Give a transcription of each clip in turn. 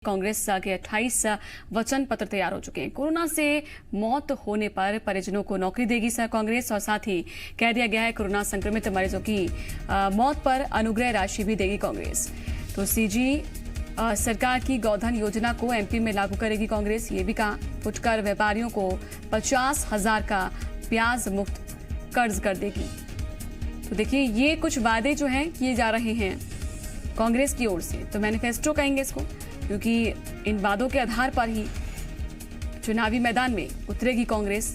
कांग्रेस के 28 वचन पत्र तैयार हो चुके हैं। कोरोना से मौत होने पर परिजनों को नौकरी देगी कांग्रेस, और साथ ही कह दिया गया है कोरोना संक्रमित मरीजों की मौत पर अनुग्रह राशि भी देगी कांग्रेस। तो सीजी सरकार की गोधन योजना को एमपी में लागू करेगी कांग्रेस, ये भी कहा। फुटकर व्यापारियों को 50,000 का ब्याज मुक्त कर्ज कर देगी। तो देखिए, ये कुछ वादे जो हैं किए जा रहे हैं कांग्रेस की ओर से, तो मैनिफेस्टो कहेंगे इसको, क्योंकि इन वादों के आधार पर ही चुनावी मैदान में उतरेगी कांग्रेस।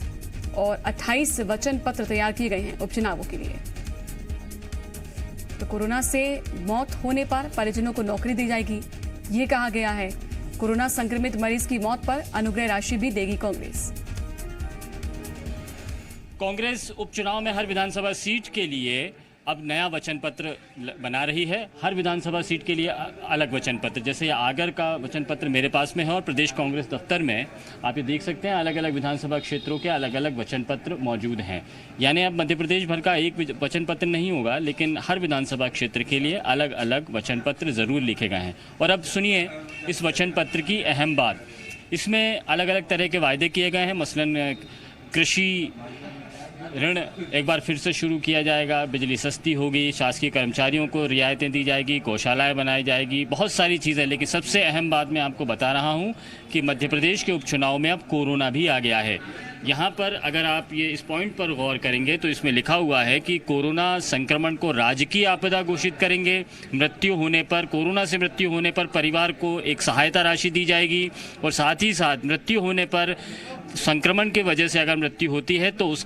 और 28 वचन पत्र तैयार किए गए हैं उपचुनावों के लिए। तो कोरोना से मौत होने पर परिजनों को नौकरी दी जाएगी, ये कहा गया है। कोरोना संक्रमित मरीज की मौत पर अनुग्रह राशि भी देगी कांग्रेस। कांग्रेस उपचुनाव में हर विधानसभा सीट के लिए अब नया वचन पत्र बना रही है। हर विधानसभा सीट के लिए अलग वचन पत्र, जैसे आगर का वचन पत्र मेरे पास में है और प्रदेश कांग्रेस दफ्तर में आप ये देख सकते हैं अलग अलग विधानसभा क्षेत्रों के अलग अलग वचन पत्र मौजूद हैं। यानी अब मध्य प्रदेश भर का एक वचन पत्र नहीं होगा, लेकिन हर विधानसभा क्षेत्र के लिए अलग अलग वचन पत्र ज़रूर लिखे गए हैं। और अब सुनिए इस वचन पत्र की अहम बात। इसमें अलग अलग तरह के वायदे किए गए हैं। मसलन कृषि ऋण एक बार फिर से शुरू किया जाएगा, बिजली सस्ती होगी, शासकीय कर्मचारियों को रियायतें दी जाएगी, गौशालाएं बनाई जाएगी, बहुत सारी चीज़ें। लेकिन सबसे अहम बात मैं आपको बता रहा हूं कि मध्य प्रदेश के उपचुनाव में अब कोरोना भी आ गया है। यहाँ पर अगर आप ये इस पॉइंट पर गौर करेंगे तो इसमें लिखा हुआ है कि कोरोना संक्रमण को राजकीय आपदा घोषित करेंगे। मृत्यु होने पर, कोरोना से मृत्यु होने पर परिवार को एक सहायता राशि दी जाएगी, और साथ ही साथ मृत्यु होने पर संक्रमण की वजह से अगर मृत्यु होती है तो उस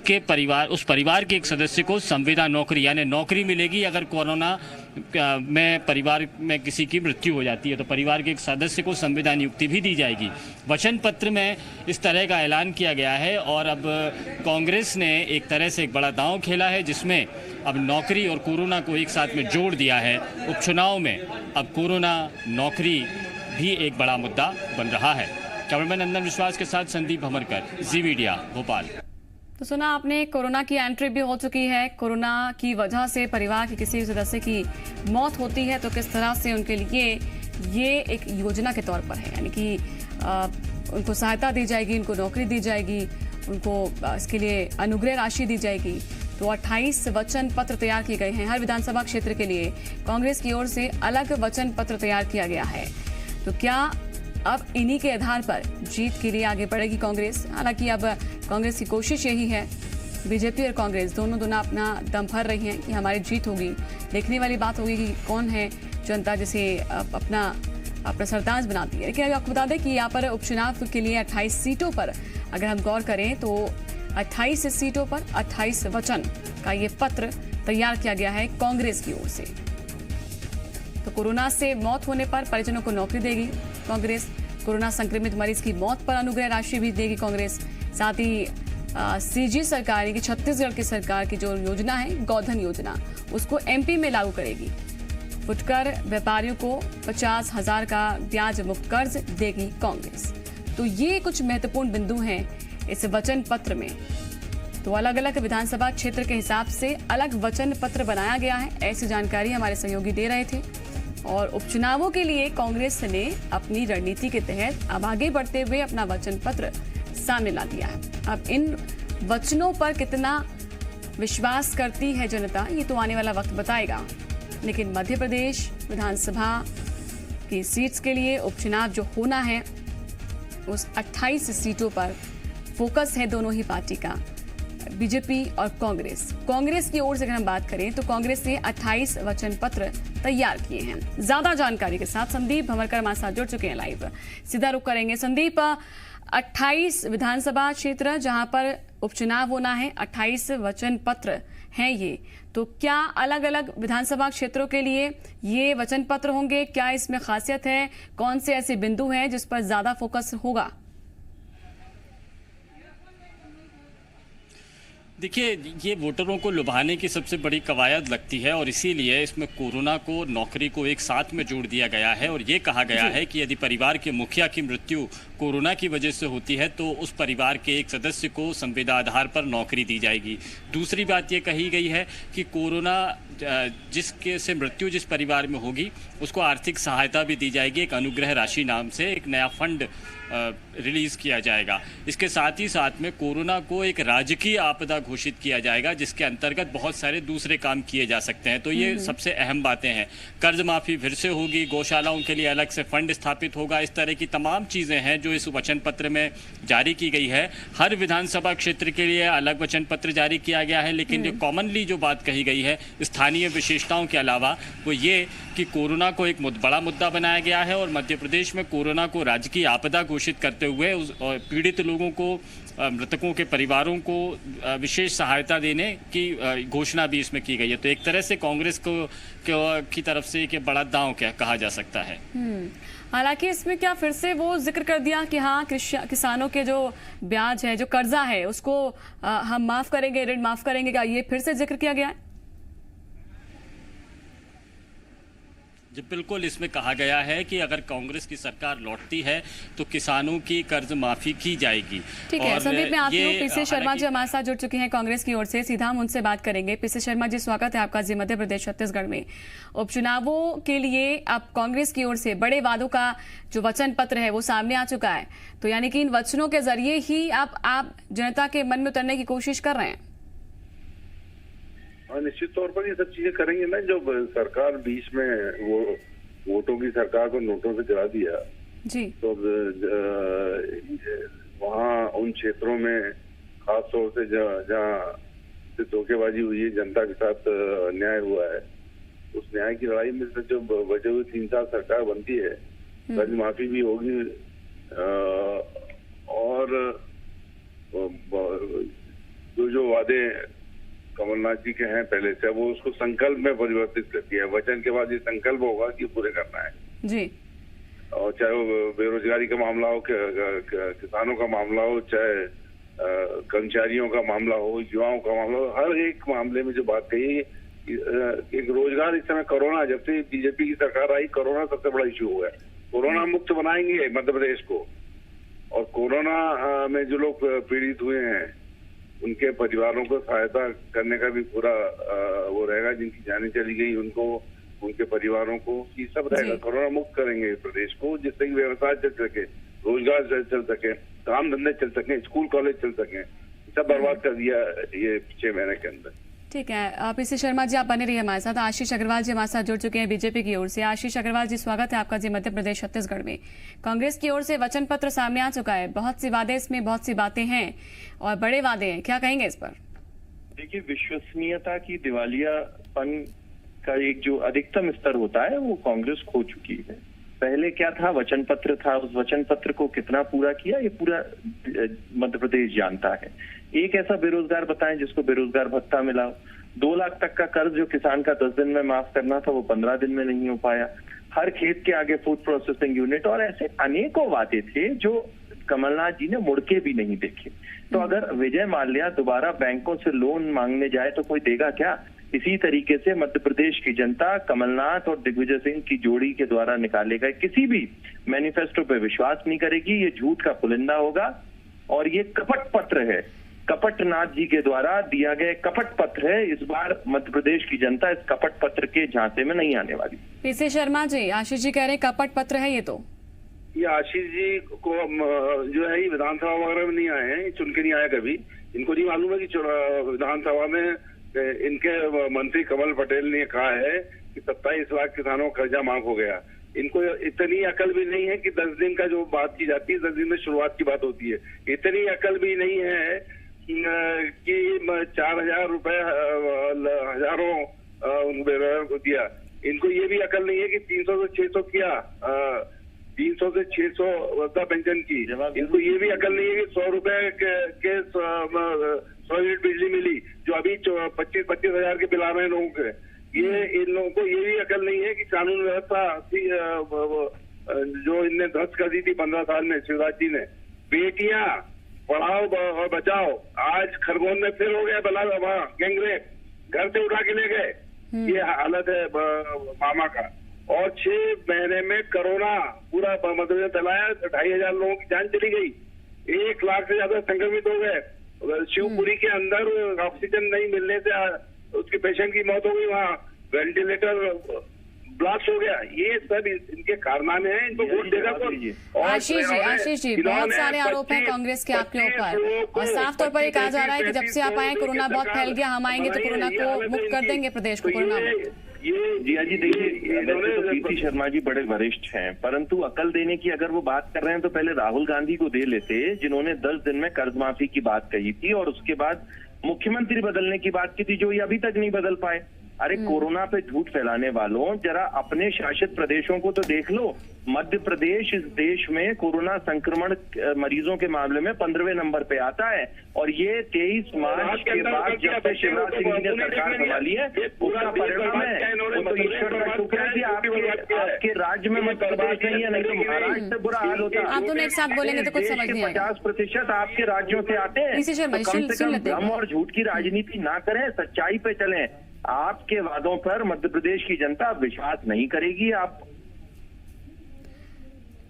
परिवार के एक सदस्य को संविदा नौकरी यानी नौकरी मिलेगी। अगर कोरोना में परिवार में किसी की मृत्यु हो जाती है तो परिवार के एक सदस्य को संविदा नियुक्ति भी दी जाएगी। वचन पत्र में इस तरह का ऐलान किया गया है। और अब कांग्रेस ने एक तरह से एक बड़ा दांव खेला है, जिसमें अब नौकरी और कोरोना को एक साथ में जोड़ दिया है। उपचुनाव में अब कोरोना नौकरी भी एक बड़ा मुद्दा बन रहा है। कैमरामैन नंदन विश्वास के साथ संदीप भमरकर, जी मीडिया, भोपाल। तो सुना आपने, कोरोना की एंट्री भी हो चुकी है। कोरोना की वजह से परिवार के किसी सदस्य की मौत होती है तो किस तरह से उनके लिए ये एक योजना के तौर पर है, यानी कि उनको सहायता दी जाएगी, उनको नौकरी दी जाएगी, उनको इसके लिए अनुग्रह राशि दी जाएगी। तो 28 वचन पत्र तैयार किए गए हैं। हर विधानसभा क्षेत्र के लिए कांग्रेस की ओर से अलग वचन पत्र तैयार किया गया है। तो क्या अब इन्हीं के आधार पर जीत के लिए आगे बढ़ेगी कांग्रेस? हालांकि अब कांग्रेस की कोशिश यही है, बीजेपी और कांग्रेस दोनों अपना दम भर रही हैं कि हमारी जीत होगी। देखने वाली बात होगी कि कौन है जनता जिसे अपना सरताज बनाती है। लेकिन आपको बता दें कि यहाँ पर उपचुनाव के लिए 28 सीटों पर अगर हम गौर करें तो 28 सीटों पर 28 वचन का ये पत्र तैयार किया गया है कांग्रेस की ओर से। तो कोरोना से मौत होने पर परिजनों को नौकरी देगी कांग्रेस। कोरोना संक्रमित मरीज की मौत पर अनुग्रह राशि भी देगी कांग्रेस। साथ ही सीजी सरकार यानी कि छत्तीसगढ़ की सरकार की जो योजना है गोधन योजना, उसको एमपी में लागू करेगी। फुटकर व्यापारियों को 50,000 का ब्याज मुक्त कर्ज देगी कांग्रेस। तो ये कुछ महत्वपूर्ण बिंदु हैं इस वचन पत्र में। तो अलग अलग विधानसभा क्षेत्र के हिसाब से अलग वचन पत्र बनाया गया है, ऐसी जानकारी हमारे सहयोगी दे रहे थे। और उपचुनावों के लिए कांग्रेस ने अपनी रणनीति के तहत अब आगे बढ़ते हुए अपना वचन पत्र सामने ला दिया है। अब इन वचनों पर कितना विश्वास करती है जनता, ये तो आने वाला वक्त बताएगा। लेकिन मध्य प्रदेश विधानसभा की सीट्स के लिए उपचुनाव जो होना है, उस 28 सीटों पर फोकस है दोनों ही पार्टी का, बीजेपी और कांग्रेस की ओर से अगर हम बात करें तो कांग्रेस ने 28 वचन पत्र तैयार किए हैं। ज्यादा जानकारी के साथ संदीप भमरकर हमारे साथ जुड़ चुके हैं लाइव, सीधा रुख करेंगे। संदीप, 28 विधानसभा क्षेत्र जहां पर उपचुनाव होना है, 28 वचन पत्र हैं ये, तो क्या अलग अलग विधानसभा क्षेत्रों के लिए ये वचन पत्र होंगे? क्या इसमें खासियत है? कौन से ऐसे बिंदु हैं जिस पर ज्यादा फोकस होगा? देखिए, ये वोटरों को लुभाने की सबसे बड़ी कवायद लगती है और इसीलिए इसमें कोरोना को, नौकरी को एक साथ में जोड़ दिया गया है। और ये कहा गया है कि यदि परिवार के मुखिया की मृत्यु कोरोना की वजह से होती है तो उस परिवार के एक सदस्य को संविदा आधार पर नौकरी दी जाएगी। दूसरी बात ये कही गई है कि कोरोना जिसके से मृत्यु जिस परिवार में होगी उसको आर्थिक सहायता भी दी जाएगी। एक अनुग्रह राशि नाम से एक नया फंड रिलीज किया जाएगा। इसके साथ ही साथ में कोरोना को एक राजकीय आपदा घोषित किया जाएगा, जिसके अंतर्गत बहुत सारे दूसरे काम किए जा सकते हैं। तो ये सबसे अहम बातें हैं। कर्ज माफी फिर से होगी, गौशालाओं के लिए अलग से फंड स्थापित होगा। इस तरह की तमाम चीजें हैं जो इस वचन पत्र में जारी की गई है। हर विधानसभा क्षेत्र के लिए अलग वचन पत्र जारी किया गया है, लेकिन जो कॉमनली जो बात कही गई है स्थानीय विशेषताओं के अलावा वो ये कि कोरोना को एक बड़ा मुद्दा बनाया गया है और मध्य प्रदेश में कोरोना को राजकीय आपदा घोषित करते हुए पीड़ित लोगों को, मृतकों के परिवारों को विशेष सहायता देने की घोषणा भी इसमें की गई है। तो एक तरह से कांग्रेस की तरफ से एक बड़ा दांव क्या कहा जा सकता है। हालांकि इसमें क्या फिर से वो जिक्र कर दिया कि हाँ किसानों के जो ब्याज है, जो कर्जा है, उसको हम माफ करेंगे, ऋण माफ करेंगे, क्या ये फिर से जिक्र किया गया है? जी बिल्कुल, इसमें कहा गया है कि अगर कांग्रेस की सरकार लौटती है तो किसानों की कर्ज माफी की जाएगी। ठीक है, संदीप, मैं आपको पीसी शर्मा जी हमारे साथ जुड़ चुके हैं कांग्रेस की ओर से, सीधा हम उनसे बात करेंगे। पीसी शर्मा जी, स्वागत है आपका जी मध्य प्रदेश छत्तीसगढ़ में। उपचुनावों के लिए अब कांग्रेस की ओर से बड़े वादों का जो वचन पत्र है वो सामने आ चुका है, तो यानी कि इन वचनों के जरिए ही आप जनता के मन में उतरने की कोशिश कर रहे हैं? निश्चित तौर पर ये सब चीजें करेंगे ना। जो सरकार बीच में वो वोटों की सरकार को नोटों से गिरा दिया जी, तो वहाँ उन क्षेत्रों में खास तौर से जहाँ धोखेबाजी हुई है, जनता के साथ अन्याय हुआ है, उस न्याय की लड़ाई में से जो बचे हुए 3 साल सरकार बनती है, कर्ज माफी भी होगी और जो वादे कमलनाथ जी के हैं पहले से, वो उसको संकल्प में परिवर्तित कर दिया है। वचन के बाद ये संकल्प होगा कि पूरे करना है जी। और चाहे वो बेरोजगारी का मामला हो, किसानों का मामला हो, चाहे कर्मचारियों का मामला हो, युवाओं का मामला हो, हर एक मामले में जो बात कही है, एक रोजगार इस समय कोरोना, जब से बीजेपी की सरकार आई, कोरोना सबसे बड़ा इश्यू हुआ है। कोरोना मुक्त बनाएंगे मध्य प्रदेश को, और कोरोना में जो लोग पीड़ित हुए हैं उनके परिवारों को सहायता करने का भी पूरा वो रहेगा। जिनकी जानें चली गई उनको, उनके परिवारों को, ये सब रहेगा। कोरोना मुक्त करेंगे प्रदेश को, जिससे कि व्यवसाय चल सके, रोजगार चल सके, काम धंधे चल सके, स्कूल कॉलेज चल सके। सब बर्बाद कर दिया ये 6 महीने के अंदर। ठीक है, पीसी शर्मा जी आप बने रहिए हमारे साथ। आशीष अग्रवाल जी हमारे साथ जुड़ चुके हैं बीजेपी की ओर से। आशीष अग्रवाल जी, स्वागत है आपका जी मध्य प्रदेश छत्तीसगढ़ में। कांग्रेस की ओर से वचन पत्र सामने आ चुका है, बहुत सी वादे इसमें, बहुत सी बातें हैं और बड़े वादे हैं, क्या कहेंगे इस पर? देखिए, विश्वसनीयता की दिवालियापन का एक जो अधिकतम स्तर होता है वो कांग्रेस खो चुकी है। पहले क्या था, वचन पत्र था, उस वचन पत्र को कितना पूरा किया ये पूरा मध्य प्रदेश जानता है। एक ऐसा बेरोजगार बताएं जिसको बेरोजगार भत्ता मिला। 2 लाख तक का कर्ज जो किसान का 10 दिन में माफ करना था वो 15 दिन में नहीं हो पाया। हर खेत के आगे फूड प्रोसेसिंग यूनिट, और ऐसे अनेकों वादे थे जो कमलनाथ जी ने मुड़ के भी नहीं देखे। तो अगर विजय माल्या दोबारा बैंकों से लोन मांगने जाए तो कोई देगा क्या? इसी तरीके से मध्य प्रदेश की जनता कमलनाथ और दिग्विजय सिंह की जोड़ी के द्वारा निकाले गए किसी भी मैनिफेस्टो पे विश्वास नहीं करेगी। ये झूठ का पुलिंदा होगा और ये कपट पत्र है, कपटनाथ जी के द्वारा दिया गया कपट पत्र है। इस बार मध्य प्रदेश की जनता इस कपट पत्र के झांसे में नहीं आने वाली। पीसी शर्मा जी, आशीष जी कह रहे हैं कपट पत्र है ये आशीष जी को जो है विधानसभा वगैरह में नहीं आए हैं, चुन के नहीं आए कभी। इनको नहीं मालूम है कि विधानसभा में इनके मंत्री कमल पटेल ने कहा है कि 27 लाख किसानों का कर्जा माफ हो गया। इनको इतनी अकल भी नहीं है कि 10 दिन का जो बात की जाती है, 10 दिन में शुरुआत की बात होती है। इतनी अकल भी नहीं है कि 4,000 रुपए हजारों बेरोजगार को दिया। इनको ये भी अकल नहीं है कि 300 से 600 किया, 300 से 600 वृद्धा पेंशन की। इनको ये भी अकल नहीं है कि 100 रुपए के 100 यूनिट बिजली मिली, जो अभी 25-25 हजार के बिल आ रहे हैं लोगों के। ये इन लोगों को ये भी अकल नहीं है कि कानून व्यवस्था जो इनने ध्वस्त कर दी थी 15 साल में शिवराज जी ने। बेटियां पढ़ाओ और बचाओ, आज खरगोन में फिर हो गया बला, वहाँ गैंगरेप, घर से उठा के ले गए। ये हालत है मामा का। और 6 महीने में कोरोना पूरा मध्य में फैलाया, 2,500 लोगों की जान चली गई, 1 लाख से ज्यादा संक्रमित हो गए। शिवपुरी के अंदर ऑक्सीजन नहीं मिलने से उसके पेशेंट की मौत हो गई। वहाँ वेंटिलेटर ब्लास्ट हो गया। ये सब इनके कारनामे हैं। इनको वोट देगा कौन? आशीष जी बहुत सारे आरोप हैं कांग्रेस के आपके ऊपर, और साफ तौर पर ये कहा जा रहा है कि जब से आप आए कोरोना बहुत फैल गया, हम आएंगे तो कोरोना को मुक्त कर देंगे प्रदेश को कोरोना मुक्त। जिया जी देखिए, वैसे तो पीसी शर्मा जी बड़े वरिष्ठ हैं, परंतु अकल देने की अगर वो बात कर रहे हैं तो पहले राहुल गांधी को दे लेते, जिन्होंने 10 दिन में कर्ज माफी की बात कही थी और उसके बाद मुख्यमंत्री बदलने की बात की थी, जो ये अभी तक नहीं बदल पाए। अरे कोरोना पे झूठ फैलाने वालों, जरा अपने शासित प्रदेशों को तो देख लो। मध्य प्रदेश इस देश में कोरोना संक्रमण मरीजों के मामले में 15वें नंबर पे आता है, और ये 23 मार्च के बाद जब से शिवराज सिंह जी ने सरकार संभाली है उसका परिणाम है। वो तो ईश्वर का शुक्र है कि आपके राज्य में मध्य प्रदेश नहीं है, नहीं तो महाराष्ट्र से बुरा हाल होता। आप दोनों एक साथ बोलेंगे तो कुछ समझ नहीं आएगा। 50% आपके राज्यों से आते हैं, तो कम से कम भ्रम और झूठ की राजनीति ना करें, सच्चाई पे चलें। आपके वादों पर मध्य प्रदेश की जनता विश्वास नहीं करेगी। आप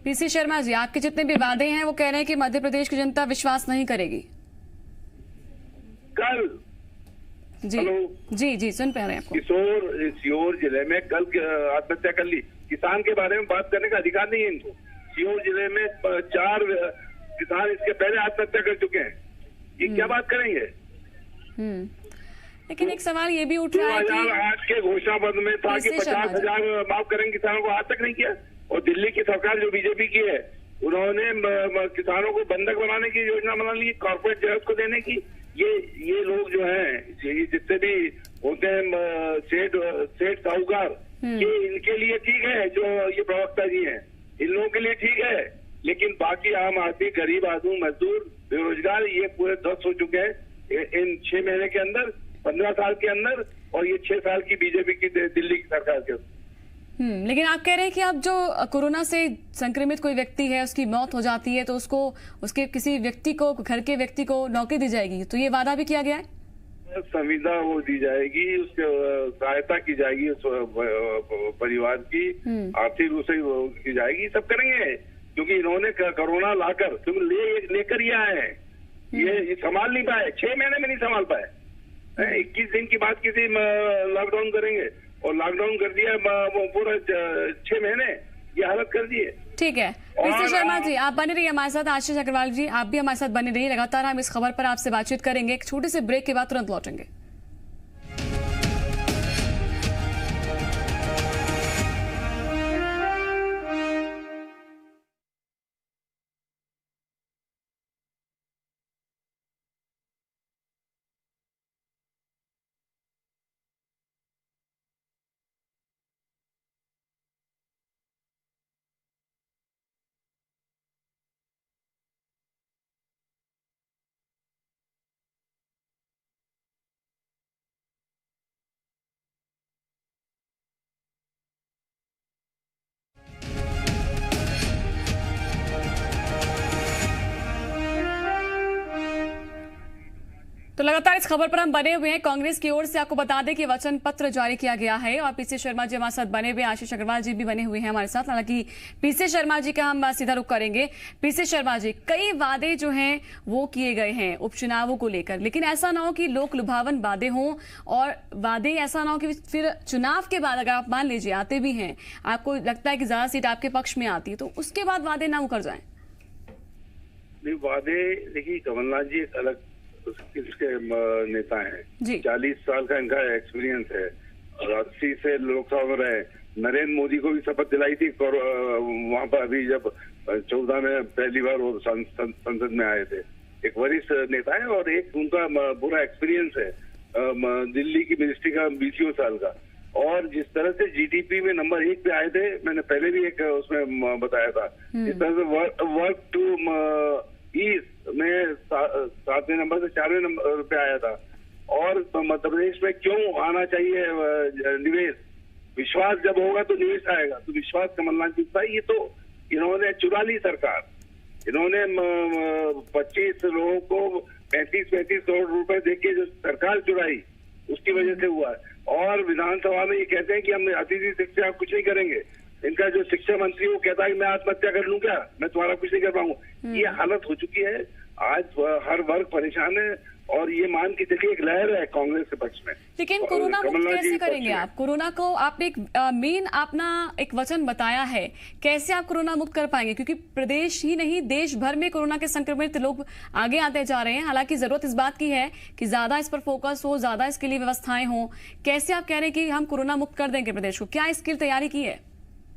पीसी शर्मा जी, आपके जितने भी वादे हैं वो कह रहे हैं कि मध्य प्रदेश की जनता विश्वास नहीं करेगी। कल जी सुन पा रहे हैं आपको। सीहोर जिले में कल आत्महत्या कर ली। किसान के बारे में बात करने का अधिकार नहीं है इनको। सीहोर जिले में 4 किसान इसके पहले आत्महत्या कर चुके हैं। ये क्या बात करेंगे? लेकिन एक सवाल ये भी उठ रहा है कि 2008 के घोषणा पत्र में था कि 50,000 माफ करेंगे किसानों को, आज तक नहीं किया। और दिल्ली की सरकार जो बीजेपी की है, उन्होंने किसानों को बंधक बनाने की योजना बना ली, कॉर्पोरेट जगत को देने की। ये लोग जो हैं, ये जितने भी होते हैं सेठ साहूकार, ये इनके लिए ठीक है, जो ये प्रवक्ता जी हैं, इन लोगों के लिए ठीक है। लेकिन बाकी आम आदमी, गरीब आदमी, मजदूर, बेरोजगार, ये पूरे 10 हो चुके हैं इन 6 महीने के अंदर, 15 साल के अंदर, और ये 6 साल की बीजेपी की दिल्ली की सरकार के। लेकिन आप कह रहे हैं कि अब जो कोरोना से संक्रमित कोई व्यक्ति है, उसकी मौत हो जाती है तो उसको, उसके किसी व्यक्ति को, घर के व्यक्ति को नौकरी दी जाएगी, तो ये वादा भी किया गया है? संविदा वो दी जाएगी, उसके सहायता की जाएगी, उस परिवार की आर्थिक रूप से की जाएगी। सब करेंगे, क्योंकि इन्होंने कोरोना लाकर लेकर ही आए हैं। ये संभाल नहीं पाए, 6 महीने में नहीं संभाल पाए। 21 दिन की बात की थी लॉकडाउन करेंगे, और लॉकडाउन कर दिया पूरा 6 महीने, ये हालत कर दी है। ठीक है पीसी शर्मा जी, आप बने रहिए हमारे साथ। आशीष अग्रवाल जी, आप भी हमारे साथ बने रहिए। लगातार हम इस खबर पर आपसे बातचीत करेंगे। एक छोटे से ब्रेक के बाद तुरंत लौटेंगे। तो लगातार इस खबर पर हम बने हुए हैं। कांग्रेस की ओर से आपको बता दें कि वचन पत्र जारी किया गया है, और पीसी शर्मा जी हमारे साथ बने हुए, आशीष अग्रवाल जी भी बने हुए हैं हमारे साथ। हालांकि पीसी शर्मा जी का हम सीधा रुख करेंगे। पीसी शर्मा जी, कई वादे जो हैं वो किए गए हैं उपचुनावों को लेकर, लेकिन ऐसा ना हो कि लोक लुभावन वादे हों, और वादे ऐसा ना हो कि फिर चुनाव के बाद अगर आप मान लीजिए आते भी हैं, आपको लगता है कि ज्यादा सीट आपके पक्ष में आती है, तो उसके बाद वादे ना मुकर जाए। वादे देखिए, कमलनाथ जी एक अलग किसके नेता हैं, 40 साल का इनका एक्सपीरियंस है, और 80 से लोकसभा में रहे। नरेंद्र मोदी को भी शपथ दिलाई थी वहां पर, अभी जब 14 में पहली बार वो संसद में आए थे। एक वरिष्ठ नेता है, और एक उनका पूरा एक्सपीरियंस है दिल्ली की मिनिस्ट्री का 20 साल का। और जिस तरह से जीडीपी में नंबर 1 पे आए थे, मैंने पहले भी एक उसमें बताया था, जिस तरह से वर्क टू ईस्ट में 7वें नंबर से 4वें नंबर पे आया था। और मध्य प्रदेश में क्यों आना चाहिए निवेश? विश्वास जब होगा तो निवेश आएगा, तो विश्वास कमलनाथ जी का। ये तो इन्होंने चुरा ली सरकार। इन्होंने 25 लोगों को 35 करोड़ रुपए देके जो सरकार चुराई, उसकी वजह से हुआ है। और विधानसभा में ये कहते हैं कि हम अतिथि शिक्षा कुछ नहीं करेंगे। इनका जो शिक्षा मंत्री वो कहता है कि मैं आत्महत्या कर लूं क्या, मैं तुम्हारा कुछ नहीं कर पाऊंगा। ये हालत हो चुकी है। आज हर वर्ग परेशान है और ये मान के देखिए एक लहर है कांग्रेस के पक्ष में। लेकिन और कोरोना मुक्त कमलनाथ जी कैसे के पक्ष करेंगे में। आप? कोरोना को आपने एक मेन अपना एक वचन बताया है, कैसे आप कोरोना मुक्त कर पाएंगे? क्योंकि प्रदेश ही नहीं देश भर में कोरोना के संक्रमित लोग आगे आते जा रहे हैं। हालांकि जरूरत इस बात की है कि ज्यादा इस पर फोकस हो, ज्यादा इसके लिए व्यवस्थाएं हो। कैसे आप कह रहे हैं कि हम कोरोना मुक्त कर देंगे प्रदेश को? क्या इसकी तैयारी की है?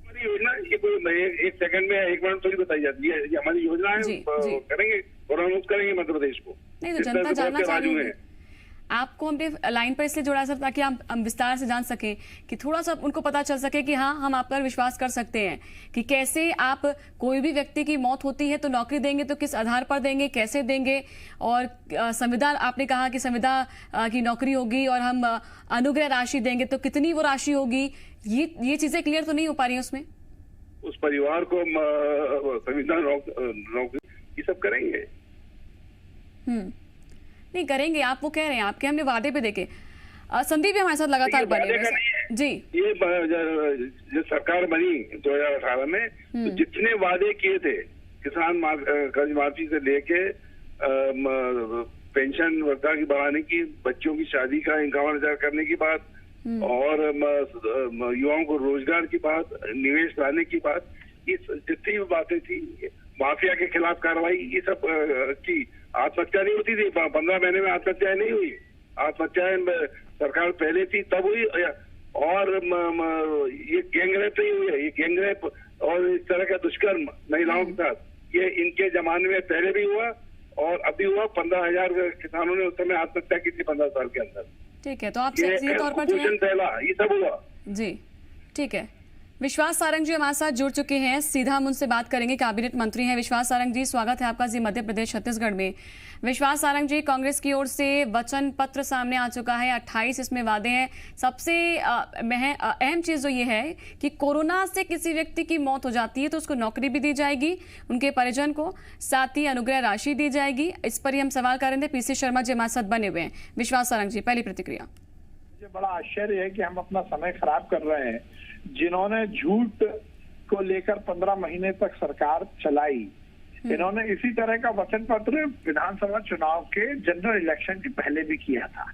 हमारी योजना ये कोई एक सेकंड में एक मिनट थोड़ी बताई जाती है। ये हमारी योजना है, जी, जी। करेंगे, कोरोना मुक्त करेंगे मध्य प्रदेश को। नहीं तो जिस तरह जनता से जानना बहुत से चाह रही राज्य है। हैं। आपको हमने लाइन पर इसलिए जोड़ा सर ताकि हम विस्तार से जान सके कि थोड़ा सा उनको पता चल सके कि हाँ हम आप पर विश्वास कर सकते हैं कि कैसे आप कोई भी व्यक्ति की मौत होती है तो नौकरी देंगे तो किस आधार पर देंगे, कैसे देंगे, और संविदा आपने कहा कि संविदा की नौकरी होगी और हम अनुग्रह राशि देंगे तो कितनी वो राशि होगी, ये चीजें क्लियर तो नहीं हो पा रही है उसमें। उस परिवार को संविदा नौकरी ये सब करेंगे। नहीं करेंगे आप, वो कह रहे हैं आपके हमने वादे पे देखे। संदीप भी हमारे साथ लगातार बने हुए हैं। जी, ये जो सरकार बनी 2018 में तो जितने वादे किए थे किसान कर्ज माफी से लेके पेंशन वृद्धा की बढ़ाने की, बच्चों की शादी का 51,000 करने की बात, और युवाओं को रोजगार की बात, निवेश लाने की बात, ये जितनी भी बातें थी, माफिया के खिलाफ कार्रवाई, ये सब की। आत्महत्या नहीं होती थी, 15 महीने में आत्महत्या नहीं हुई। आत्महत्याएं सरकार पहले थी तब हुई, और ये गैंगरेप नहीं हुई है। ये गैंगरेप और इस तरह का दुष्कर्म महिलाओं के साथ, ये इनके जमाने में पहले भी हुआ और अभी हुआ। 15,000 किसानों ने उस समय आत्महत्या की थी 15 साल के अंदर। ठीक है, तो आप सीधे तौर पर कुपोषण फैला, ये सब हुआ। जी ठीक है। विश्वास सारंग जी हमारे साथ जुड़ चुके हैं, सीधा हम उनसे बात करेंगे। कैबिनेट मंत्री हैं विश्वास सारंग जी, स्वागत है आपका जी मध्य प्रदेश छत्तीसगढ़ में। विश्वास सारंग जी, कांग्रेस की ओर से वचन पत्र सामने आ चुका है, 28 इसमें वादे हैं। सबसे अहम चीज जो ये है कि कोरोना से किसी व्यक्ति की मौत हो जाती है तो उसको नौकरी भी दी जाएगी, उनके परिजन को, साथ ही अनुग्रह राशि दी जाएगी। इस पर ही हम सवाल कर रहे थे। पीसी शर्मा जी हमारे साथ बने हुए हैं। विश्वास सारंग जी, पहली प्रतिक्रिया। मुझे बड़ा आश्चर्य है कि हम अपना समय खराब कर रहे हैं। जिन्होंने झूठ को लेकर 15 महीने तक सरकार चलाई, इन्होंने इसी तरह का वचन पत्र विधानसभा चुनाव के जनरल इलेक्शन के पहले भी किया था,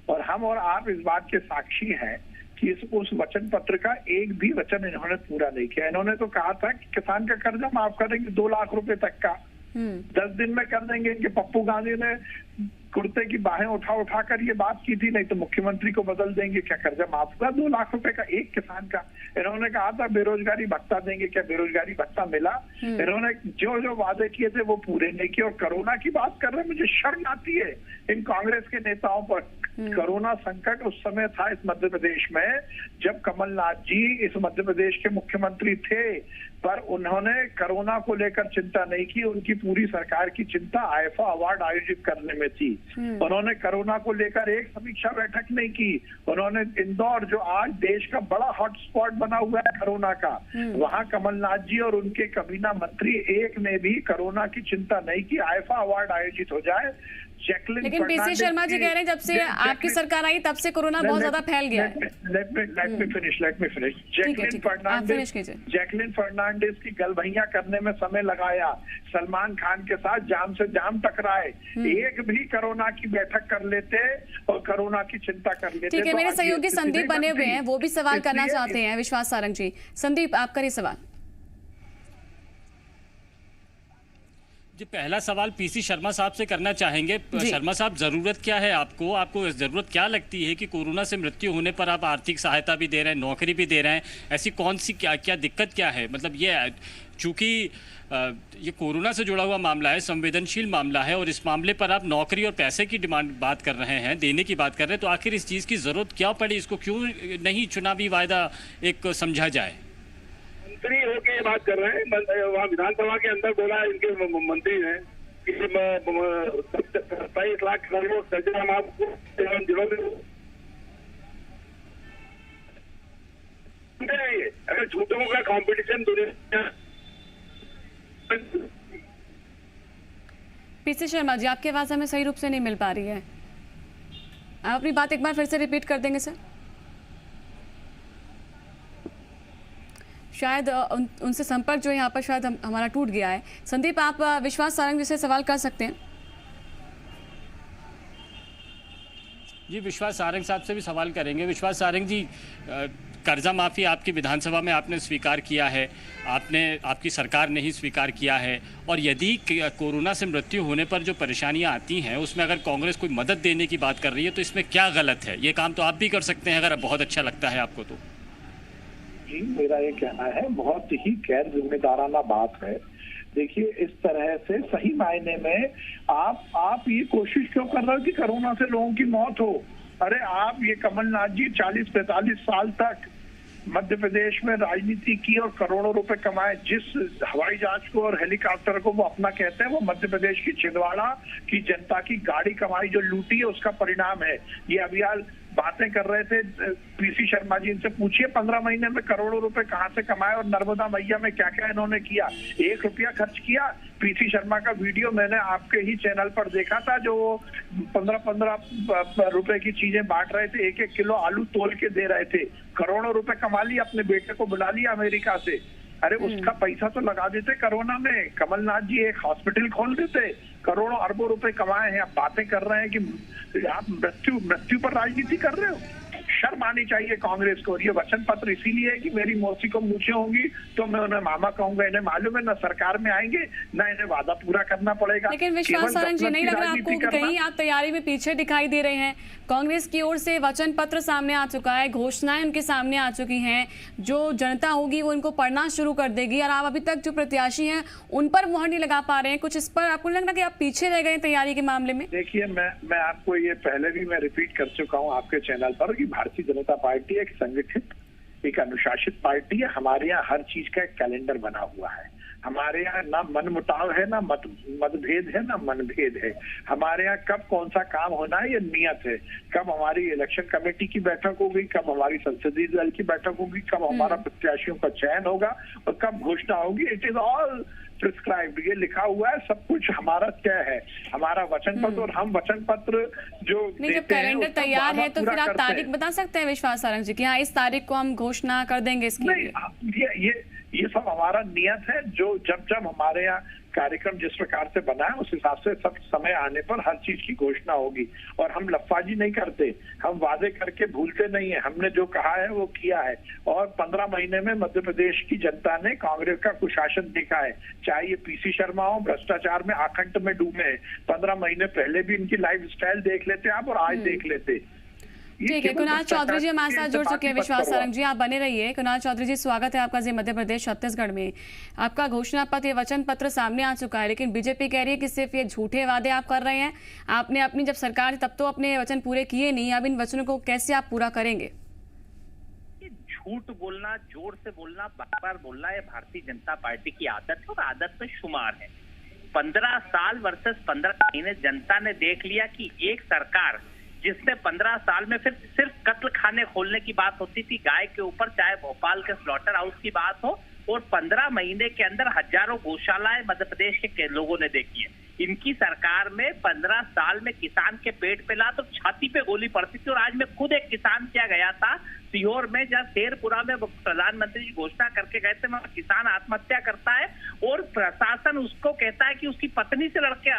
और हम और आप इस बात के साक्षी हैं कि उस वचन पत्र का एक भी वचन इन्होंने पूरा नहीं किया। इन्होंने तो कहा था कि किसान का कर्जा माफ करेंगे 2 लाख रुपए तक का, 10 दिन में कर देंगे। कि पप्पू गांधी ने कुर्ते की बाहें उठा कर ये बात की थी, नहीं तो मुख्यमंत्री को बदल देंगे। क्या कर्जा माफ हुआ 2 लाख रुपए का एक किसान का? इन्होंने कहा था बेरोजगारी भत्ता देंगे, क्या बेरोजगारी भत्ता मिला? इन्होंने जो वादे किए थे वो पूरे नहीं किए। और कोरोना की बात कर रहे हैं, मुझे शर्म आती है इन कांग्रेस के नेताओं पर। कोरोना संकट उस समय था इस मध्य प्रदेश में जब कमलनाथ जी इस मध्य प्रदेश के मुख्यमंत्री थे, पर उन्होंने कोरोना को लेकर चिंता नहीं की। उनकी पूरी सरकार की चिंता आईफा अवार्ड आयोजित करने में थी। उन्होंने कोरोना को लेकर एक समीक्षा बैठक नहीं की। उन्होंने इंदौर, जो आज देश का बड़ा हॉटस्पॉट बना हुआ है कोरोना का, वहां कमलनाथ जी और उनके कैबिनेट मंत्री एक ने भी कोरोना की चिंता नहीं की। आईफा अवार्ड आयोजित हो जाए। लेकिन पीसी शर्मा जी कह रहे हैं जब से आपकी सरकार आई तब से कोरोना बहुत ज्यादा फैल गया है। Let me finish. Jacqueline Fernandez की गलभैया करने में समय लगाया, सलमान खान के साथ जाम से जाम टकराए। एक भी कोरोना की बैठक कर लेते और कोरोना की चिंता कर लेते। ठीक है, मेरे सहयोगी संदीप बने हुए हैं, वो भी सवाल करना चाहते हैं। विश्वास सारंग जी, संदीप आप करिए सवाल। जी, पहला सवाल पीसी शर्मा साहब से करना चाहेंगे। शर्मा साहब, जरूरत क्या है आपको जरूरत क्या लगती है कि कोरोना से मृत्यु होने पर आप आर्थिक सहायता भी दे रहे हैं, नौकरी भी दे रहे हैं, ऐसी कौन सी क्या दिक्कत क्या है? मतलब ये चूंकि ये कोरोना से जुड़ा हुआ मामला है, संवेदनशील मामला है, और इस मामले पर आप नौकरी और पैसे की बात कर रहे हैं, देने की बात कर रहे हैं, तो आखिर इस चीज़ की जरूरत क्या पड़ी? इसको क्यों नहीं चुनावी वायदा एक समझा जाए? मंत्री होके ये बात कर रहे हैं। वहाँ विधानसभा के अंदर बोला इनके मंत्री ने कि 27 लाख कर्जा हम आपको जिलों में। अगर झूठों का कंपटीशन दुनिया। पीसी शर्मा जी, आपकी आवाज हमें सही रूप से नहीं मिल पा रही है, आप अपनी बात एक बार फिर से रिपीट कर देंगे सर? शायद उनसे संपर्क जो है यहाँ पर शायद हमारा टूट गया है। संदीप, आप विश्वास सारंग जी से सवाल कर सकते हैं। जी, विश्वास सारंग साहब से भी सवाल करेंगे। विश्वास सारंग जी, कर्जा माफ़ी आपकी विधानसभा में आपने स्वीकार किया है, आपकी सरकार ने ही स्वीकार किया है, और यदि कोरोना से मृत्यु होने पर जो परेशानियां आती हैं उसमें अगर कांग्रेस कोई मदद देने की बात कर रही है तो इसमें क्या गलत है? ये काम तो आप भी कर सकते हैं अगर बहुत अच्छा लगता है आपको तो। जी, मेरा ये कहना है बहुत ही गैर जिम्मेदाराना बात है। देखिए, इस तरह से सही मायने में आप ये कोशिश क्यों कर रहे हो कि कोरोना से लोगों की मौत हो? अरे आप ये कमलनाथ जी 40-45 साल तक मध्य प्रदेश में राजनीति की और करोड़ों रुपए कमाए। जिस हवाई जहाज को और हेलीकॉप्टर को वो अपना कहते हैं, वो मध्य प्रदेश की छिंदवाड़ा की जनता की गाड़ी कमाई जो लूटी है उसका परिणाम है। ये अभी हाल बातें कर रहे थे पीसी शर्मा जी, इनसे पूछिए 15 महीने में करोड़ों रुपए कहां से कमाए और नर्मदा मैया में क्या क्या इन्होंने किया। 1 रुपया खर्च किया? पीसी शर्मा का वीडियो मैंने आपके ही चैनल पर देखा था, जो 15-15 रुपए की चीजें बांट रहे थे, 1-1 किलो आलू तोल के दे रहे थे। करोड़ों रुपए कमा लिए, अपने बेटे को बुला लिया अमेरिका से। अरे उसका पैसा तो लगा देते कोरोना में। कमलनाथ जी एक हॉस्पिटल खोल देते, करोड़ों अरबों रुपए कमाए हैं। आप बातें कर रहे हैं कि आप मृत्यु पर राजनीति कर रहे हो। शर्म आनी चाहिए कांग्रेस को। ये वचन पत्र इसीलिए है कि मेरी मौसी को मूछें होंगी तो मैं उन्हें मामा कहूंगा। इन्हें मालूम है ना सरकार में आएंगे ना इन्हें वादा पूरा करना पड़ेगा। लेकिन विश्वास सारंग जी, नहीं लग रहा आपको कि कहीं आप तैयारी में पीछे दिखाई दे रहे हैं? कांग्रेस की ओर से वचन पत्र सामने आ चुका है, घोषणाएं उनके सामने आ चुकी हैं, जो जनता होगी वो इनको पढ़ना शुरू कर देगी, और आप अभी तक जो प्रत्याशी हैं उन पर मुहर नहीं लगा पा रहे हैं। कुछ इस पर आपको लग रहा कि आप पीछे रह गए तैयारी के मामले में? देखिए, मैं आपको ये पहले भी मैं रिपीट कर चुका हूँ आपके चैनल पर कि भारतीय जनता पार्टी एक संगठित, एक अनुशासित पार्टी है। हमारे यहाँ हर चीज का एक कैलेंडर बना हुआ है। हमारे यहाँ ना मनमुटाव है, ना मतभेद है, ना मनभेद है। हमारे यहाँ कब कौन सा काम होना है ये नियत है। कब हमारी इलेक्शन कमेटी की बैठक होगी, कब हमारी संसदीय दल की बैठक होगी, कब हमारा प्रत्याशियों का चयन होगा और कब घोषणा होगी, इट इज ऑल प्रिस्क्राइब्ड। ये लिखा हुआ है सब कुछ। हमारा क्या है, हमारा वचन पत्र, और हम वचन पत्र जो नहीं, जब कैलेंडर तैयार है तो फिर आप तारीख बता सकते हैं विश्वास सारंग जी कि हाँ इस तारीख को हम घोषणा कर देंगे इसकी? नहीं, ये सब हमारा नियत है। जो जब हमारे यहाँ कार्यक्रम जिस प्रकार से बना है उस हिसाब से सब समय आने पर हर चीज की घोषणा होगी। और हम लफाजी नहीं करते, हम वादे करके भूलते नहीं है। हमने जो कहा है वो किया है। और 15 महीने में मध्य प्रदेश की जनता ने कांग्रेस का कुशासन देखा है। चाहे ये पीसी शर्मा हो, भ्रष्टाचार में आखंड में डूबे हैं। 15 महीने पहले भी इनकी लाइफ स्टाइल देख लेते आप और आज देख लेते। ठीक है, कुणाल चौधरी जी हमारे साथ जुड़ चुके हैं। विश्वास सारंग जी आप बने रहिए। कुणाल चौधरी जी, स्वागत है आपका जी मध्य प्रदेश छत्तीसगढ़ में। आपका घोषणा पत्र, ये वचन पत्र सामने आ चुका है, लेकिन बीजेपी कह रही है कि सिर्फ ये झूठे वादे आप कर रहे हैं। आपने अपनी जब सरकार थी तब तो अपने वचन पूरे किए नहीं, अब इन वचनों को कैसे आप पूरा करेंगे? झूठ बोलना, जोर से बोलना, बार बार बोलना, ये भारतीय जनता पार्टी की आदत है और आदत में शुमार है। 15 साल वर्सेस 15 महीने जनता ने देख लिया कि एक सरकार जिसने 15 साल में फिर सिर्फ कत्ल खाने खोलने की बात होती थी गाय के ऊपर, चाहे भोपाल के स्लॉटर हाउस की बात हो, और 15 महीने के अंदर हजारों गौशालाएं मध्य प्रदेश के लोगों ने देखी है। इनकी सरकार में 15 साल में किसान के पेट पे ला तो छाती पे गोली पड़ती थी। और आज मैं खुद एक किसान क्या गया था सीहोर में, जहाँ शेरपुरा में प्रधानमंत्री जी घोषणा करके गए थे वहाँ किसान आत्महत्या करता है और प्रशासन उसको कहता है कि उसकी पत्नी से लड़के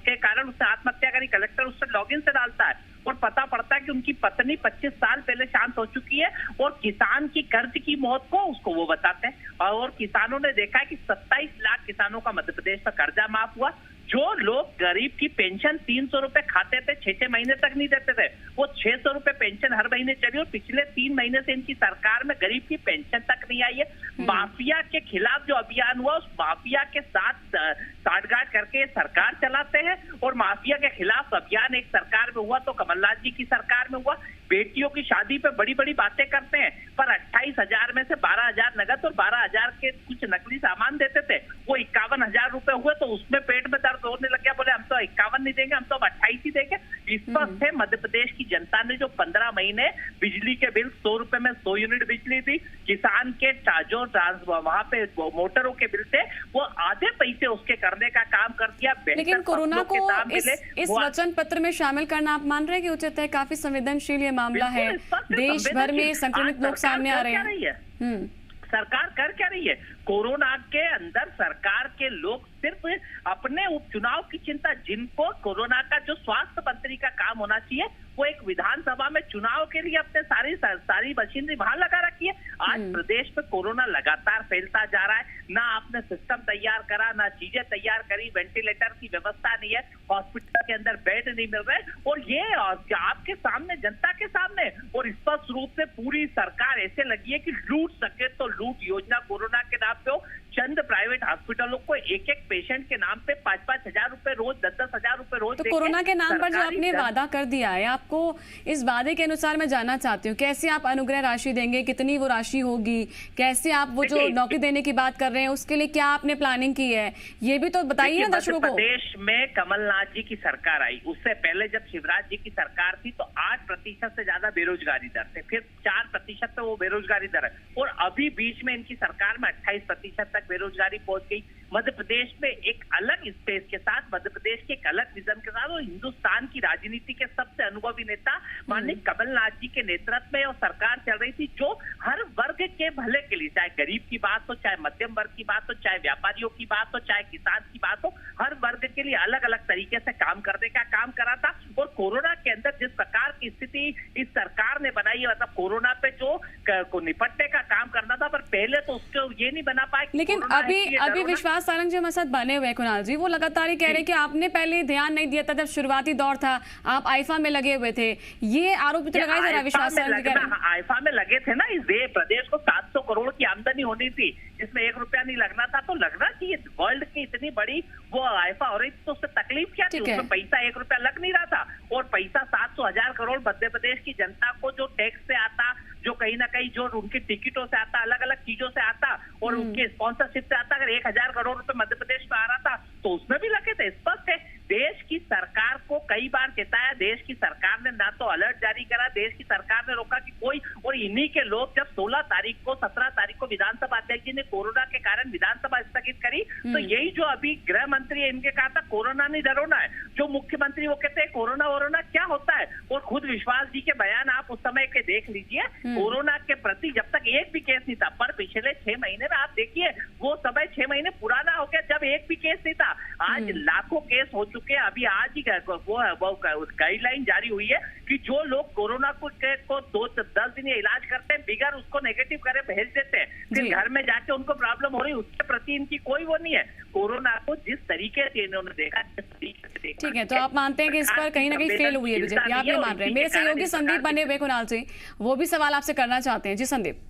के कारण उसने आत्महत्या करी। कलेक्टर उससे लॉगिन से डालता है और पता पड़ता है कि उनकी पत्नी 25 साल पहले शांत हो चुकी है। और किसान की कर्ज की मौत को उसको वो बताते हैं। और किसानों ने देखा है कि 27 लाख किसानों का मध्य प्रदेश में कर्जा माफ हुआ। जो लोग गरीब की पेंशन 300 रुपए खाते थे, 6 महीने तक नहीं देते थे, वो 600 रुपए पेंशन हर महीने चली। और पिछले 3 महीने से इनकी सरकार में गरीब की पेंशन तक नहीं आई है। माफिया के खिलाफ जो अभियान हुआ, उस माफिया के साथ साठगांठ करके सरकार चलाते हैं। और माफिया के खिलाफ अभियान एक सरकार में हुआ तो कमलनाथ जी की सरकार में हुआ। बेटियों की शादी पे बड़ी बड़ी बातें करते हैं, पर 28,000 में से 12,000 नगद और 12,000 के कुछ नकली सामान देते थे। वो 51,000 रुपए हुए तो उसमें पेट में दर्द होने लग गया। बोले हम तो 51 नहीं देंगे, हम तो 28 ही देंगे। स्पष्ट है मध्य प्रदेश की जनता ने जो 15 महीने बिजली के बिल 100 रुपए में 100 यूनिट बिजली दी, किसान के जो वहां पे मोटरों के बिल थे वो आधे पैसे उसके करने का काम कर दिया। लेकिन कोरोना को इस वचन पत्र में शामिल करना आप मान रहे हैं कि उचित है? काफी संवेदनशील ये मामला है, देश भर में संक्रमित लोग सामने आ रहे हैं। सरकार कर क्या रही है? कोरोना के अंदर सरकार के लोग सिर्फ अपने उपचुनाव की चिंता, जिनको कोरोना का जो स्वास्थ्य मंत्री का काम होना चाहिए वो एक विधानसभा सारी मशीनरी वहां लगा रखी है। आज प्रदेश में कोरोना लगातार फैलता जा रहा है, ना आपने सिस्टम तैयार करा, ना चीजें तैयार करी, वेंटिलेटर की व्यवस्था नहीं है, हॉस्पिटल के अंदर बेड नहीं मिल रहे, और ये आपके सामने, जनता के सामने, और स्पष्ट रूप से पूरी सरकार ऐसे लगी है कि लूट सके तो लूट योजना कोरोना के नाम पे हो। चंद प्राइवेट हॉस्पिटलों को एक एक पेशेंट के नाम पे 5-5 हजार रुपए रोज, 10-10 हजार रुपए रोज। तो कोरोना के नाम पर जो आपने वादा कर दिया है, आपको इस वादे के अनुसार मैं जानना चाहती हूँ, कैसे आप अनुग्रह राशि देंगे, कितनी वो राशि होगी, कैसे आप वो जो नौकरी देने की बात कर रहे हैं उसके लिए क्या आपने प्लानिंग की है, ये भी तो बताइए ना दर्शकों को। प्रदेश में कमलनाथ जी की सरकार आई, उससे पहले जब शिवराज जी की सरकार थी तो 8% से ज्यादा बेरोजगारी दर थे, फिर 4% पे वो बेरोजगारी दर है, और अभी बीच में इनकी सरकार में 28% तक बेरोजगारी पहुंच गई। मध्य प्रदेश में एक अलग स्पेस के साथ, मध्य प्रदेश के एक अलग विजन के साथ, और हिंदुस्तान की राजनीति के सबसे अनुभवी नेता माननीय कमलनाथ जी के नेतृत्व में और सरकार चल रही थी, जो हर वर्ग के भले के लिए, चाहे गरीब की बात हो, चाहे मध्यम वर्ग की बात हो, चाहे व्यापारियों की बात हो, चाहे किसान की बात हो, हर वर्ग के लिए अलग अलग तरीके से काम करने का काम करा था। और कोरोना के अंदर जिस प्रकार की स्थिति इस सरकार ने बनाई है, मतलब कोरोना पे जो को निपटने का काम करना था, पर पहले तो उसको ये नहीं बना पाए। लेकिन अभी विश्वास सारंग जी हमारे साथ बने हुए कुणाल जी, वो लगातार ही कह रहे हैं कि आपने पहले ध्यान नहीं दिया था, जब शुरुआती दौर था आप आईफा में लगे हुए थे, ये आरोप तो लगाया जा रहा है। विश्वास सारंग जी कह रहे हैं आईफा में लगे थे ना, इस प्रदेश को 700 करोड़ की आमदनी होनी थी, जिसमें 1 रुपया नहीं लगना था, तो लगना चाहिए। वर्ल्ड की इतनी बड़ी वो आईफा हो रही थी तो उससे तकलीफ क्या थी, उसमें पैसा 1 रुपया लग नहीं रहा था, और पैसा 700,000 करोड़ मध्य प्रदेश की जनता को जो टैक्स से आता, जो कहीं ना कहीं जो उनकी टिकटों से आता, अलग अलग चीजों से आता, और उनके स्पॉन्सरशिप से आता, अगर 1,000 करोड़ रुपए मध्य प्रदेश में आ रहा था तो उसमें भी लगे थे। स्पष्ट है, देश की सरकार को कई बार चेताया, देश की सरकार ने ना तो अलर्ट जारी करा, देश की सरकार ने रोका कि कोई, और इन्हीं के लोग जब 16 तारीख को 17 तारीख को विधानसभा अध्यक्ष जी ने कोरोना के कारण विधानसभा स्थगित करी, तो यही जो अभी गृह मंत्री है, इनके कहा था कोरोना नहीं डरोना है, जो मुख्यमंत्री वो कहते हैं कोरोना वोरोना क्या होता है, और खुद विश्वास जी के बयान आप उस समय के देख लीजिए, कोरोना के प्रति जब तक एक भी केस नहीं था, पर पिछले 6 महीने में आप देखिए वो समय 6 महीने पुराना हो गया जब एक भी केस नहीं था, आज लाखों केस हो चुके हैं। अभी आज ही वो गाइडलाइन जारी हुई है कि जो लोग कोरोना को 2-10 दिन इलाज करते हैं, बिगड़ उसको नेगेटिव करे भेज देते हैं, फिर घर में जाके उनको प्रॉब्लम हो रही, उसके प्रति इनकी कोई वो नहीं है। कोरोना को जिस तरीके से इन्होंने देखा, ठीक है, तो आप मानते हैं कि इस पर कहीं ना कहीं फेल हुई है बीजेपी, आप ये मान रहे हैं। मेरे सहयोगी संदीप बने हुए कुणाल जी, वो भी सवाल आपसे करना चाहते हैं। जी संदीप।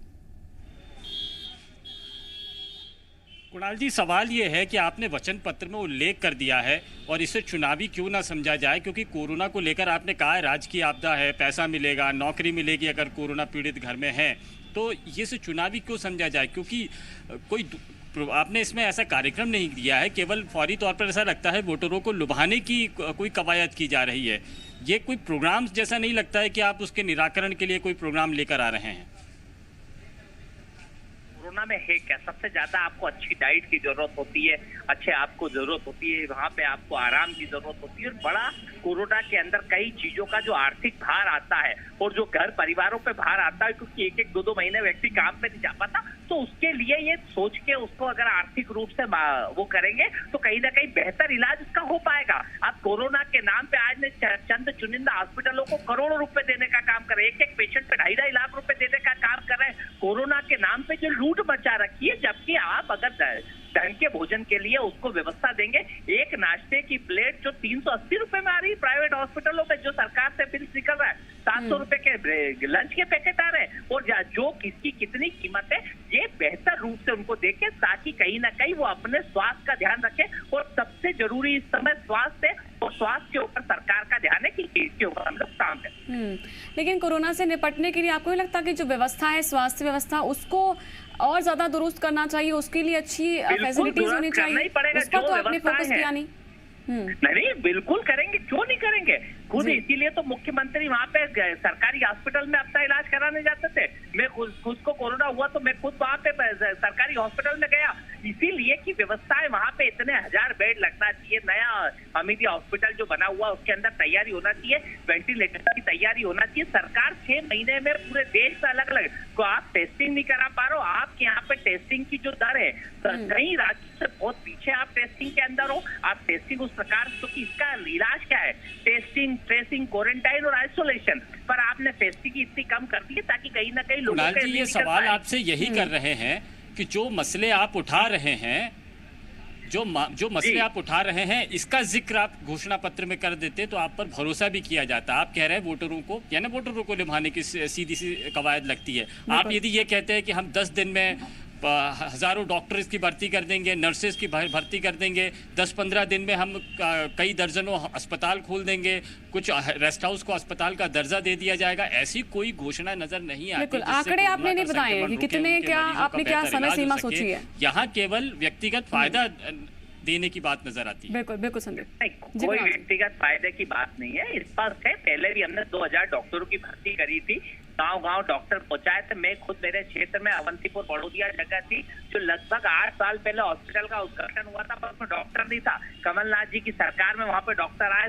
कुणाल जी, सवाल ये है कि आपने वचन पत्र में उल्लेख कर दिया है, और इसे चुनावी क्यों ना समझा जाए, क्योंकि कोरोना को लेकर आपने कहा है राज्य की आपदा है, पैसा मिलेगा, नौकरी मिलेगी अगर कोरोना पीड़ित घर में है, तो ये से चुनावी क्यों समझा जाए, क्योंकि कोई आपने इसमें ऐसा कार्यक्रम नहीं दिया है, केवल फौरी तौर पर ऐसा लगता है वोटरों को लुभाने की कोई कवायद की जा रही है। ये कोई प्रोग्राम जैसा नहीं लगता है कि आप उसके निराकरण के लिए कोई प्रोग्राम लेकर आ रहे हैं। कोरोना में है क्या, सबसे ज्यादा आपको अच्छी डाइट की जरूरत होती है, अच्छे आपको जरूरत होती है, वहाँ पे आपको आराम की जरूरत होती है, और बड़ा कोरोना के अंदर कई चीजों का जो आर्थिक भार आता है और जो घर परिवारों पे भार आता है, क्योंकि 1-1, 2-2 महीने व्यक्ति काम पे नहीं जा पाता, तो उसके लिए ये सोच के उसको अगर आर्थिक रूप से वो करेंगे तो कहीं ना कहीं बेहतर इलाज उसका हो पाएगा। अब कोरोना के नाम पे आज ने चंद चुनिंदा हॉस्पिटलों को करोड़ों रुपए देने का काम कर रहे हैं, एक पेशेंट पे 2.5 लाख रुपए देने का काम कर रहे हैं, कोरोना के नाम पे जो लूट मचा रखी है, जबकि आप अगर ढंग के भोजन के लिए उसको व्यवस्था देंगे, एक नाश्ते की प्लेट जो 380 रुपए में आ रही है प्राइवेट हॉस्पिटलों पे, जो सरकार से बिल निकल रहा है, 700 रुपए के लंच के पैकेट आ रहे हैं, और जो किसकी कितनी कीमत है, ये बेहतर रूप से उनको देखें, ताकि कहीं ना कहीं वो अपने स्वास्थ्य का ध्यान रखें, और सबसे जरूरी इस समय स्वास्थ्य है, और स्वास्थ्य के ऊपर सरकार का ध्यान है कि इसके ऊपर हम लोग काम करें। लेकिन कोरोना से निपटने के लिए आपको नहीं लगता कि जो व्यवस्था है, स्वास्थ्य व्यवस्था, उसको और ज्यादा दुरुस्त करना चाहिए, उसके लिए अच्छी फैसिलिटीज होनी चाहिए, उस पर तो आपने फोकस किया नहीं? नहीं, बिल्कुल करेंगे, क्यों नहीं करेंगे, खुद इसीलिए तो मुख्यमंत्री वहाँ पे सरकारी हॉस्पिटल में अपना इलाज कराने जाते थे। मैं खुद को कोरोना हुआ तो मैं खुद वहाँ पे सरकारी हॉस्पिटल में गया, इसीलिए कि व्यवस्थाएं वहाँ पे इतने 1000 बेड लगना चाहिए, नया हमीदी हॉस्पिटल जो बना हुआ उसके अंदर तैयारी होना चाहिए, वेंटिलेटर की तैयारी होना चाहिए। सरकार 6 महीने में पूरे देश में अलग अलग को आप टेस्टिंग नहीं करा पा रहे हो, आपके यहाँ पे टेस्टिंग की जो दर है कई राज्य से बहुत पीछे आप टेस्टिंग के अंदर हो, आप टेस्टिंग उस प्रकार, क्योंकि इसका इलाज क्या है, टेस्टिंग ट्रेसिंग, क्वारंटाइन और आइसोलेशन पर आपने फेस्टिटी इतनी कम कर दी है ताकि कहीं ना कहीं लोगों कुणाल के जी, ये सवाल आपसे यही कर रहे हैं कि जो मसले आप उठा रहे हैं, जो मसले आप उठा रहे हैं, इसका जिक्र आप घोषणा पत्र में कर देते तो आप पर भरोसा भी किया जाता। आप कह रहे हैं वोटरों को, यानी वोटरों को निभाने की सीधी सी कवायद लगती है। आप यदि ये कहते हैं कि हम 10 दिन में हजारों डॉक्टर्स की भर्ती कर देंगे, नर्सेज की भर्ती कर देंगे, 10-15 दिन में हम कई दर्जनों अस्पताल खोल देंगे, कुछ रेस्ट हाउस को अस्पताल का दर्जा दे दिया जाएगा, ऐसी कोई घोषणा नजर नहीं आती। बिल्कुल, आंकड़े आपने नहीं बताए कि कितने, क्या आपने क्या समय सीमा सोची है? यहाँ केवल व्यक्तिगत फायदा देने की बात नजर आती है। बिल्कुल बिल्कुल संदीप, कोई व्यक्तिगत फायदे की बात नहीं है। स्पष्ट है, पहले भी हमने 2000 डॉक्टरों की भर्ती करी थी, गांव-गांव डॉक्टर पहुंचाए थे। मैं खुद मेरे क्षेत्र में अवंतीपुर बड़ौदिया जगह थी जो लगभग 8 साल पहले हॉस्पिटल का उद्घाटन हुआ था, पर उसमें डॉक्टर नहीं था। कमलनाथ जी की सरकार में वहां पे डॉक्टर आए,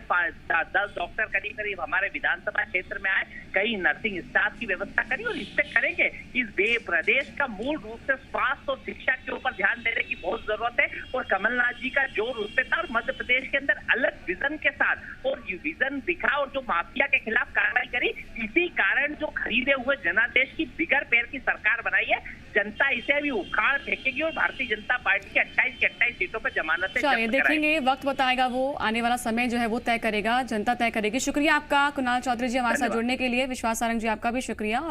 10 डॉक्टर करीब करीब हमारे विधानसभा क्षेत्र में आए, कई नर्सिंग स्टाफ की व्यवस्था करी और इससे करेंगे। इस प्रदेश का मूल रूप से स्वास्थ्य और शिक्षा के ऊपर ध्यान देने की बहुत जरूरत है और कमलनाथ जी का जोर उस पे था और मध्य प्रदेश के अंदर अलग विजन के साथ और विजन दिखा और जो माफिया के खिलाफ कार्रवाई करी। इसी कारण जो खरीदे हुए जनादेश की बिगर पैर की सरकार बनाई है, जनता इसे भी उखाड़ फेंकेगी और भारतीय जनता पार्टी की 28 की 28 सीटों पर जमानत चलिए देखेंगे, वक्त बताएगा, वो आने वाला समय जो है वो तय करेगा, जनता तय करेगी। शुक्रिया आपका कुणाल चौधरी जी हमारे साथ जुड़ने के लिए। विश्वास सारंग जी आपका भी शुक्रिया।